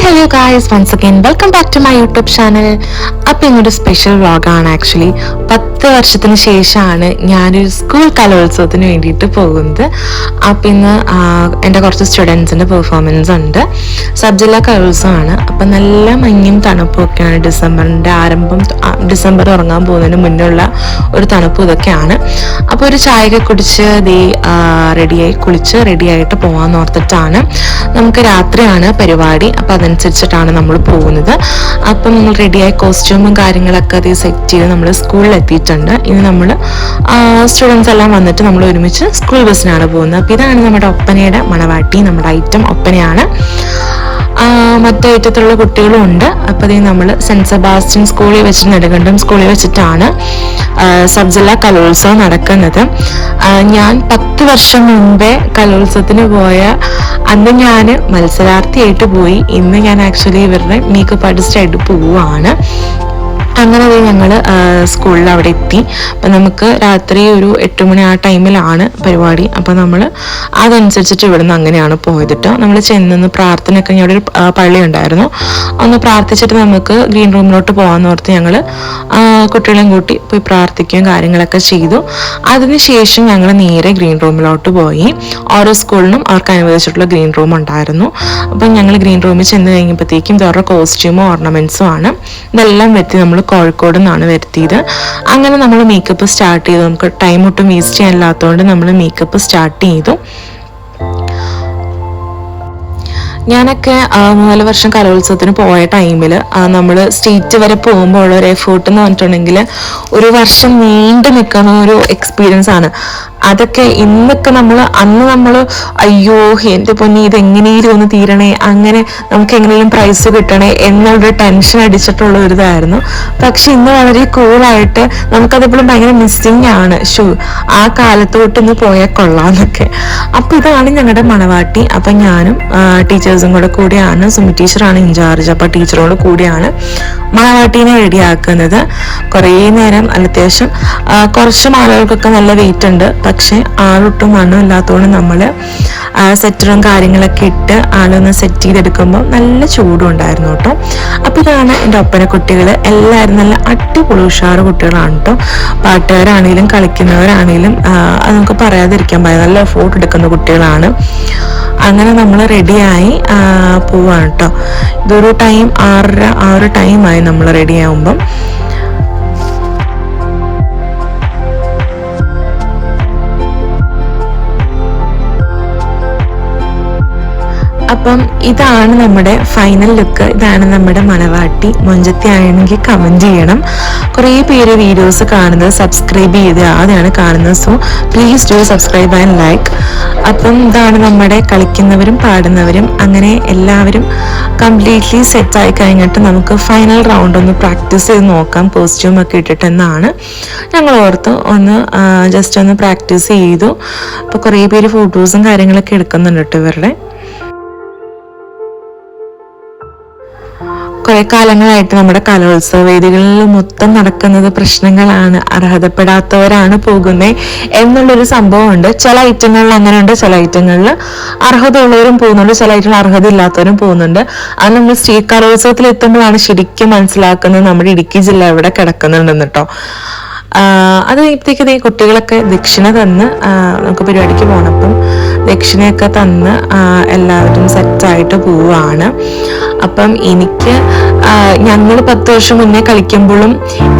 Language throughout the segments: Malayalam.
hello guys, once again welcome back to my YouTube channel. അപ്പോൾ ഇന്നൊരു സ്പെഷ്യൽ വ്ളോഗാണ്. ആക്ച്വലി 10 വർഷത്തിന് ശേഷമാണ് ഞാനൊരു സ്കൂൾ കലോത്സവത്തിന് വേണ്ടിയിട്ട് പോകുന്നത്. അപ്പം ഇന്ന് എൻ്റെ കുറച്ച് സ്റ്റുഡൻസിൻ്റെ പെർഫോമൻസ് ഉണ്ട്. സബ് ജില്ലാ കലോത്സവമാണ്. അപ്പം നല്ല മഞ്ഞും തണുപ്പും ഒക്കെയാണ്. ഡിസംബറിൻ്റെ ആരംഭം, ഡിസംബർ ഉറങ്ങാൻ പോകുന്നതിന് മുന്നുള്ള ഒരു തണുപ്പും ഇതൊക്കെയാണ്. അപ്പോൾ ഒരു ചായയൊക്കെ കുടിച്ച് റെഡിയായി കുളിച്ച് റെഡിയായിട്ട് പോകാമെന്ന് ഓർത്തിട്ടാണ്. നമുക്ക് രാത്രിയാണ് പരിപാടി. അപ്പം അതനുസരിച്ചിട്ടാണ് നമ്മൾ പോകുന്നത്. അപ്പം നമ്മൾ റെഡിയായി കോസ്റ്റ്യൂമും കാര്യങ്ങളൊക്കെ അത് സെറ്റ് ചെയ്ത് നമ്മൾ സ്കൂളിൽ എത്തിയിട്ടുണ്ട്. ഇനി നമ്മൾ സ്റ്റുഡൻസ് എല്ലാം വന്നിട്ട് നമ്മൾ ഒരുമിച്ച് സ്കൂൾ ബസ്സിനാണ് പോകുന്നത്. അപ്പം ഇതാണ് നമ്മുടെ ഒപ്പനയുടെ മണവാട്ടി. നമ്മുടെ ഐറ്റം ഒപ്പനയാണ്. മറ്റേ ഐറ്റത്തിലുള്ള കുട്ടികളും ഉണ്ട്. അപ്പോൾ ഇത് നമ്മൾ സെൻറ്റ് സെബാസ്റ്റ്യൻ സ്കൂളിൽ വെച്ച്, നെടുങ്കണ്ടം സ്കൂളിൽ വെച്ചിട്ടാണ് സബ് ജില്ലാ കലോത്സവം നടക്കുന്നത്. ഞാൻ 10 വർഷം മുമ്പേ കലോത്സവത്തിന് പോയ അന്ന് ഞാൻ മത്സരാർത്ഥിയായിട്ട് പോയി. ഇന്ന് ഞാൻ ആക്ച്വലി ഇവരുടെ മേക്കപ്പ് ആർട്ടിസ്റ്റായിട്ട് പോവുകയാണ്. അങ്ങനെ ഞങ്ങൾ സ്കൂളിൽ അവിടെ എത്തി. അപ്പം നമുക്ക് രാത്രി ഒരു 8 മണി ആ ടൈമിലാണ് പരിപാടി. അപ്പം നമ്മൾ അതനുസരിച്ചിട്ട് ഇവിടുന്ന് അങ്ങനെയാണ് പോയതിട്ട്. നമ്മൾ ചെന്നൊന്ന് പ്രാർത്ഥനയൊക്കെ, ഇവിടെ ഒരു പള്ളി ഉണ്ടായിരുന്നു, ഒന്ന് പ്രാർത്ഥിച്ചിട്ട് നമുക്ക് ഗ്രീൻ റൂമിലോട്ട് പോകാമെന്ന് ഓർത്ത് ഞങ്ങൾ കുട്ടികളെയും കൂട്ടി പോയി പ്രാർത്ഥിക്കുകയും കാര്യങ്ങളൊക്കെ ചെയ്തു. അതിനുശേഷം ഞങ്ങൾ നേരെ ഗ്രീൻ റൂമിലോട്ട് പോയി. ഓരോ സ്കൂളിനും അവർക്ക് അനുവദിച്ചിട്ടുള്ള ഗ്രീൻ റൂം ഉണ്ടായിരുന്നു. അപ്പം ഞങ്ങൾ ഗ്രീൻ റൂമിൽ ചെന്ന് കഴിഞ്ഞപ്പോഴത്തേക്കും ഇതവരുടെ കോസ്റ്റ്യൂമും ഓർണമെൻറ്റ്സും ആണ്. ഇതെല്ലാം വെത്തി നമ്മൾ കോഴിക്കോട് നിന്നാണ് വരുത്തിയത്. അങ്ങനെ നമ്മൾ മേക്കപ്പ് സ്റ്റാർട്ട് ചെയ്തു. നമുക്ക് ടൈം ഒട്ടും വേസ്റ്റ് ചെയ്യാനില്ലാത്തതുകൊണ്ട് നമ്മൾ മേക്കപ്പ് സ്റ്റാർട്ട് ചെയ്തു. ഞാനൊക്കെ 4 വർഷം കലോത്സവത്തിന് പോയ ടൈമിൽ നമ്മൾ സ്റ്റേറ്റ് വരെ പോകുമ്പോൾ ഉള്ള ഒരു എഫേർട്ട് എന്ന് പറഞ്ഞിട്ടുണ്ടെങ്കിൽ ഒരു വർഷം നീണ്ടു നിൽക്കുന്ന ഒരു എക്സ്പീരിയൻസ് ആണ്. അതൊക്കെ ഇന്നൊക്കെ അന്ന് നമ്മൾ അയ്യോ എൻ്റെ പൊന്നി ഇതെങ്ങനെയും ഒന്ന് തീരണേ, അങ്ങനെ നമുക്ക് എങ്ങനെയും പ്രൈസ് കിട്ടണേ എന്നുള്ളൊരു ടെൻഷൻ അടിച്ചിട്ടുള്ള ഒരു ഇതായിരുന്നു. പക്ഷെ ഇന്ന് വളരെ കൂളായിട്ട് നമുക്കതെപ്പോഴും ഭയങ്കര മിസ്സിങ് ആണ്. ആ കാലത്തോട്ട് ഇന്ന് പോയാൽ കൊള്ളാന്നൊക്കെ. അപ്പം ഇതാണ് ഞങ്ങളുടെ മണവാട്ടി. അപ്പം ഞാനും ടീച്ചേഴ്സും കൂടെ കൂടിയാണ്, സുമി ടീച്ചറാണ് ഇൻചാർജ്. അപ്പം ടീച്ചറോട് കൂടിയാണ് മണവാട്ടീനെ റെഡിയാക്കുന്നത്. കുറേ നേരം, അത്യാവശ്യം കുറച്ച് മാലകൾക്കൊക്കെ നല്ല വെയിറ്റ് ഉണ്ട്. പക്ഷെ ആളൊട്ടും മണ്ണും ഇല്ലാത്തതുകൊണ്ട് നമ്മൾ സെറ്ററും കാര്യങ്ങളൊക്കെ ഇട്ട് ആളൊന്ന് സെറ്റ് ചെയ്തെടുക്കുമ്പോൾ നല്ല ചൂടും ഉണ്ടായിരുന്നു കേട്ടോ. അപ്പം ഇതാണ് എൻ്റെ ഒപ്പന കുട്ടികൾ. എല്ലാവരും നല്ല അടിപൊളി ഉഷാറ് കുട്ടികളാണ് കേട്ടോ. പാട്ടുകാരാണെങ്കിലും കളിക്കുന്നവരാണെങ്കിലും അത് നമുക്ക് പറയാതിരിക്കാൻ പാടില്ല, നല്ല എഫോർട്ട് എടുക്കുന്ന കുട്ടികളാണ്. അങ്ങനെ നമ്മൾ റെഡിയായി പോവാണ് കേട്ടോ. ഇതൊരു ടൈം 6:30 ആ ഒരു ടൈമായി നമ്മൾ റെഡി ആകുമ്പം. അപ്പം ഇതാണ് നമ്മുടെ ഫൈനൽ ലുക്ക്. ഇതാണ് നമ്മുടെ മണവാട്ടി. മൊഞ്ചത്തി ആണെങ്കിൽ കമൻറ്റ് ചെയ്യണം. കുറേ പേര് വീഡിയോസ് കാണുന്നത് സബ്സ്ക്രൈബ് ചെയ്ത് ആദ്യമാണ് കാണുന്നത്. So please do subscribe and like. അപ്പം ഇതാണ് നമ്മുടെ കളിക്കുന്നവരും പാടുന്നവരും. അങ്ങനെ എല്ലാവരും കംപ്ലീറ്റ്ലി സെറ്റായി കഴിഞ്ഞിട്ട് നമുക്ക് ഫൈനൽ റൗണ്ട് ഒന്ന് പ്രാക്ടീസ് ചെയ്ത് നോക്കാം കോസ്റ്റ്യൂം ഒക്കെ ഇട്ടിട്ടെന്നാണ് ഞങ്ങൾ ഓർത്ത്. ജസ്റ്റ് ഒന്ന് പ്രാക്ടീസ് ചെയ്തു. അപ്പോൾ കുറേ പേര് ഫോട്ടോസും കാര്യങ്ങളൊക്കെ എടുക്കുന്നുണ്ട് കേട്ടോ ഇവരുടെ. കുറെ കാലങ്ങളായിട്ട് നമ്മുടെ കലോത്സവ വേദികളിൽ മൊത്തം നടക്കുന്നത് പ്രശ്നങ്ങളാണ്. അർഹതപ്പെടാത്തവരാണ് പോകുന്നത് എന്നുള്ളൊരു സംഭവമുണ്ട്. ചില ഐറ്റങ്ങളിൽ അങ്ങനെയുണ്ട്, ചില ഐറ്റങ്ങളിൽ അർഹത ഉള്ളവരും പോകുന്നുണ്ട്, ചില ഐറ്റങ്ങളിൽ അർഹത ഇല്ലാത്തവരും പോകുന്നുണ്ട്. അത് നമ്മൾ സ്റ്റേറ്റ് കലോത്സവത്തിൽ എത്തുമ്പോഴാണ് ശരിക്കും മനസ്സിലാക്കുന്നത് നമ്മുടെ ഇടുക്കി ജില്ല എവിടെ കിടക്കുന്നുണ്ടെന്ന് കേട്ടോ. അത് ഇപ്പോഴത്തേക്ക് കുട്ടികളൊക്കെ ദക്ഷിണ തന്ന് നമുക്ക് പരിപാടിക്ക് പോകണപ്പം ദക്ഷിണയൊക്കെ തന്ന് എല്ലാവരും സെറ്റായിട്ട് പോവുകയാണ്. അപ്പം ഞങ്ങൾ 10 വർഷം മുന്നേ കളിക്കുമ്പോഴും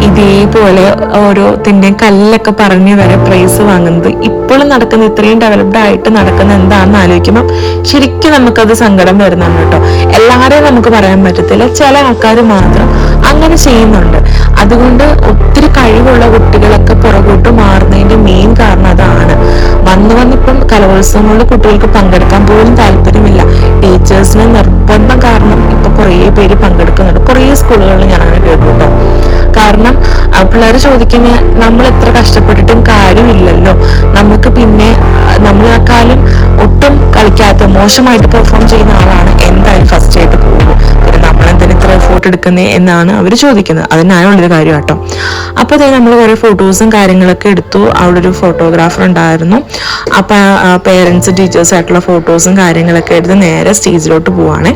ഇതേപോലെ ഓരോത്തിൻ്റെയും കല്ലൊക്കെ പറഞ്ഞ് വരെ പ്രൈസ് വാങ്ങുന്നത് ഇപ്പോഴും നടക്കുന്ന, ഇത്രയും ഡെവലപ്ഡ് ആയിട്ട് നടക്കുന്ന എന്താണെന്ന് ആലോചിക്കുമ്പോൾ ശരിക്കും നമുക്കത് സങ്കടം വരുന്നുണ്ട് കേട്ടോ. എല്ലാവരെയും നമുക്ക് പറയാൻ പറ്റത്തില്ല, ചില ആൾക്കാർ മാത്രം അങ്ങനെ ചെയ്യുന്നുണ്ട്. അതുകൊണ്ട് ഒത്തിരി കഴിവുള്ള കുട്ടികളൊക്കെ പുറകോട്ട് മാറുന്നതിന്റെ മെയിൻ കാരണം അതാണ്. വന്നിപ്പം കലോത്സവങ്ങളിൽ കുട്ടികൾക്ക് പങ്കെടുക്കാൻ പോലും താല്പര്യമില്ല. ടീച്ചേഴ്സിന് നിർബന്ധം കാരണം ഇപ്പൊ കുറേ പേര് പങ്കെടുക്കുന്നുണ്ട്. കുറേ സ്കൂളുകളിൽ ഞാൻ അങ്ങനെ കേട്ടോ. കാരണം പിള്ളേർ ചോദിക്കുന്നത് നമ്മൾ എത്ര കഷ്ടപ്പെട്ടിട്ടും കാര്യമില്ലല്ലോ, നമുക്ക് പിന്നെ നമ്മളെക്കാളും ഒട്ടും കളിക്കാത്ത മോശമായിട്ട് പെർഫോം ചെയ്യുന്ന ആളാണ് എന്തായാലും ഫസ്റ്റ് ആയിട്ട് പോകുള്ളൂ, പിന്നെ നമ്മളെന്തിനും ഇത്ര എഫോർട്ട് എടുക്കുന്നത് എന്നാണ് അവർ ചോദിക്കുന്നത്. അത് ന്യായമുള്ളൊരു കാര്യം കേട്ടോ. അപ്പോൾ നമ്മൾ കുറേ ഫോട്ടോസും കാര്യങ്ങളൊക്കെ എടുത്തു. അവിടെ ഒരു ഫോട്ടോഗ്രാഫർ ഉണ്ടായിരുന്നു. അപ്പം പേരൻസ് ടീച്ചേഴ്സ് ആയിട്ടുള്ള ഫോട്ടോസും കാര്യങ്ങളൊക്കെ എടുത്ത് നേരെ സ്റ്റേജിലോട്ട് പോവാണേ.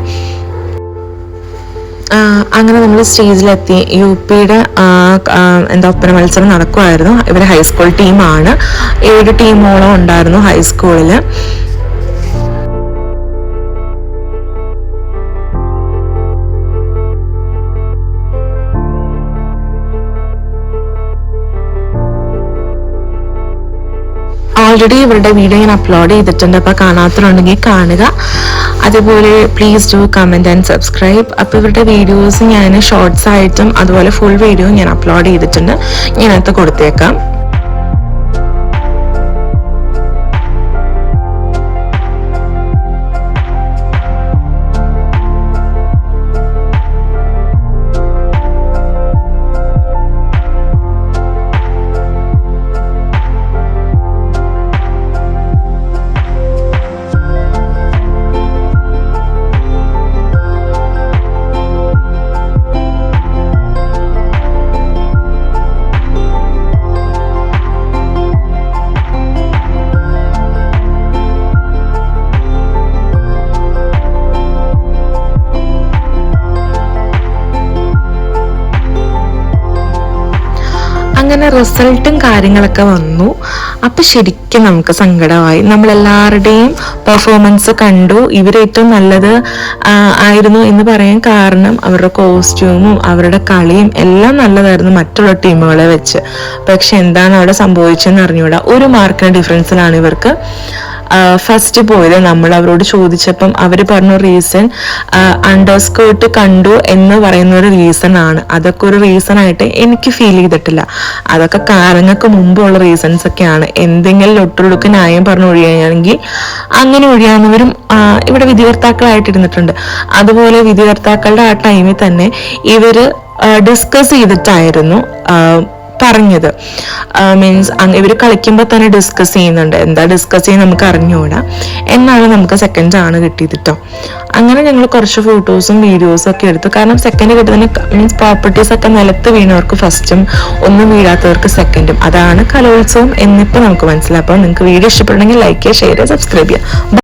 അങ്ങനെ നമ്മൾ സ്റ്റേജിലെത്തി. UP-യുടെ എന്താ ഒപ്പന മത്സരം നടക്കുമായിരുന്നു. ഇവർ ഹൈസ്കൂൾ ടീമാണ്. 7 ടീമോളം ഉണ്ടായിരുന്നു ഹൈസ്കൂളിൽ. ഓൾറെഡി ഇവരുടെ വീഡിയോ ഞാൻ അപ്ലോഡ് ചെയ്തിട്ടുണ്ട്, അപ്പോൾ കാണാത്തവരുണ്ടെങ്കിൽ കാണുക. അതുപോലെ please do comment and subscribe. അപ്പോൾ ഇവരുടെ വീഡിയോസ് ഞാൻ ഷോർട്സ് ആയിട്ടും അതുപോലെ ഫുൾ വീഡിയോ ഞാൻ അപ്ലോഡ് ചെയ്തിട്ടുണ്ട്, ഞാനകത്ത് കൊടുത്തേക്കാം. അങ്ങനെ റിസൾട്ടും കാര്യങ്ങളൊക്കെ വന്നു. അപ്പം ശരിക്കും നമുക്ക് സങ്കടമായി. നമ്മളെല്ലാവരുടെയും പെർഫോമൻസ് കണ്ടു. ഇവരേറ്റവും നല്ലത് ആയിരുന്നു എന്ന് പറയാൻ കാരണം അവരുടെ കോസ്റ്റ്യൂമും അവരുടെ കളിയും എല്ലാം നല്ലതായിരുന്നു മറ്റുള്ള ടീമുകളെ വെച്ച്. പക്ഷെ എന്താണ് അവിടെ സംഭവിച്ചതെന്ന് അറിഞ്ഞൂടാ. 1 മാർക്കിന് ഡിഫറൻസിലാണ് ഇവർക്ക് ഫസ്റ്റ് പോയത്. നമ്മൾ അവരോട് ചോദിച്ചപ്പം അവർ പറഞ്ഞ റീസൺ അണ്ടർസ്കേർട്ട് കണ്ടു എന്ന് പറയുന്ന ഒരു റീസൺ ആണ്. അതൊക്കെ ഒരു റീസൺ ആയിട്ട് എനിക്ക് ഫീൽ ചെയ്തിട്ടില്ല. അതൊക്കെ കാലങ്ങൾക്ക് മുമ്പുള്ള റീസൺസ് ഒക്കെയാണ്. എന്തെങ്കിലും ഒട്ടുകൊടുക്ക് ന്യായം പറഞ്ഞു ഒഴിയുകയാണെങ്കിൽ അങ്ങനെ ഒഴിയാവുന്നവരും ഇവിടെ വിധികർത്താക്കളായിട്ടിരുന്നിട്ടുണ്ട്. അതുപോലെ വിധികർത്താക്കളുടെ ആ ടൈമിൽ തന്നെ ഇവര് ഡിസ്കസ് ചെയ്തിട്ടായിരുന്നു പറഞ്ഞത്. മീൻസ് ഇവർ കളിക്കുമ്പോൾ തന്നെ ഡിസ്കസ് ചെയ്യുന്നുണ്ട്. എന്താ ഡിസ്കസ് ചെയ്യുന്നത് നമുക്ക് അറിഞ്ഞുകൂടാ. എന്നാണ് നമുക്ക് സെക്കൻഡ് ആണ് കിട്ടിയത് കേട്ടോ. അങ്ങനെ ഞങ്ങൾ കുറച്ച് ഫോട്ടോസും വീഡിയോസും ഒക്കെ എടുത്തു. കാരണം സെക്കൻഡ് കിട്ടുന്നതിന് മീൻസ് പ്രോപ്പർട്ടീസ് ഒക്കെ നിലത്ത് വീണവർക്ക് ഫസ്റ്റും ഒന്നും വീഴാത്തവർക്ക് സെക്കൻഡും. അതാണ് കലോത്സവം എന്നിപ്പോൾ നമുക്ക് മനസ്സിലാവും. അപ്പോൾ നിങ്ങൾക്ക് വീഡിയോ ഇഷ്ടപ്പെടണമെങ്കിൽ ലൈക്ക് ചെയ്യുക, ഷെയർ ചെയ്യുക, സബ്സ്ക്രൈബ് ചെയ്യുക.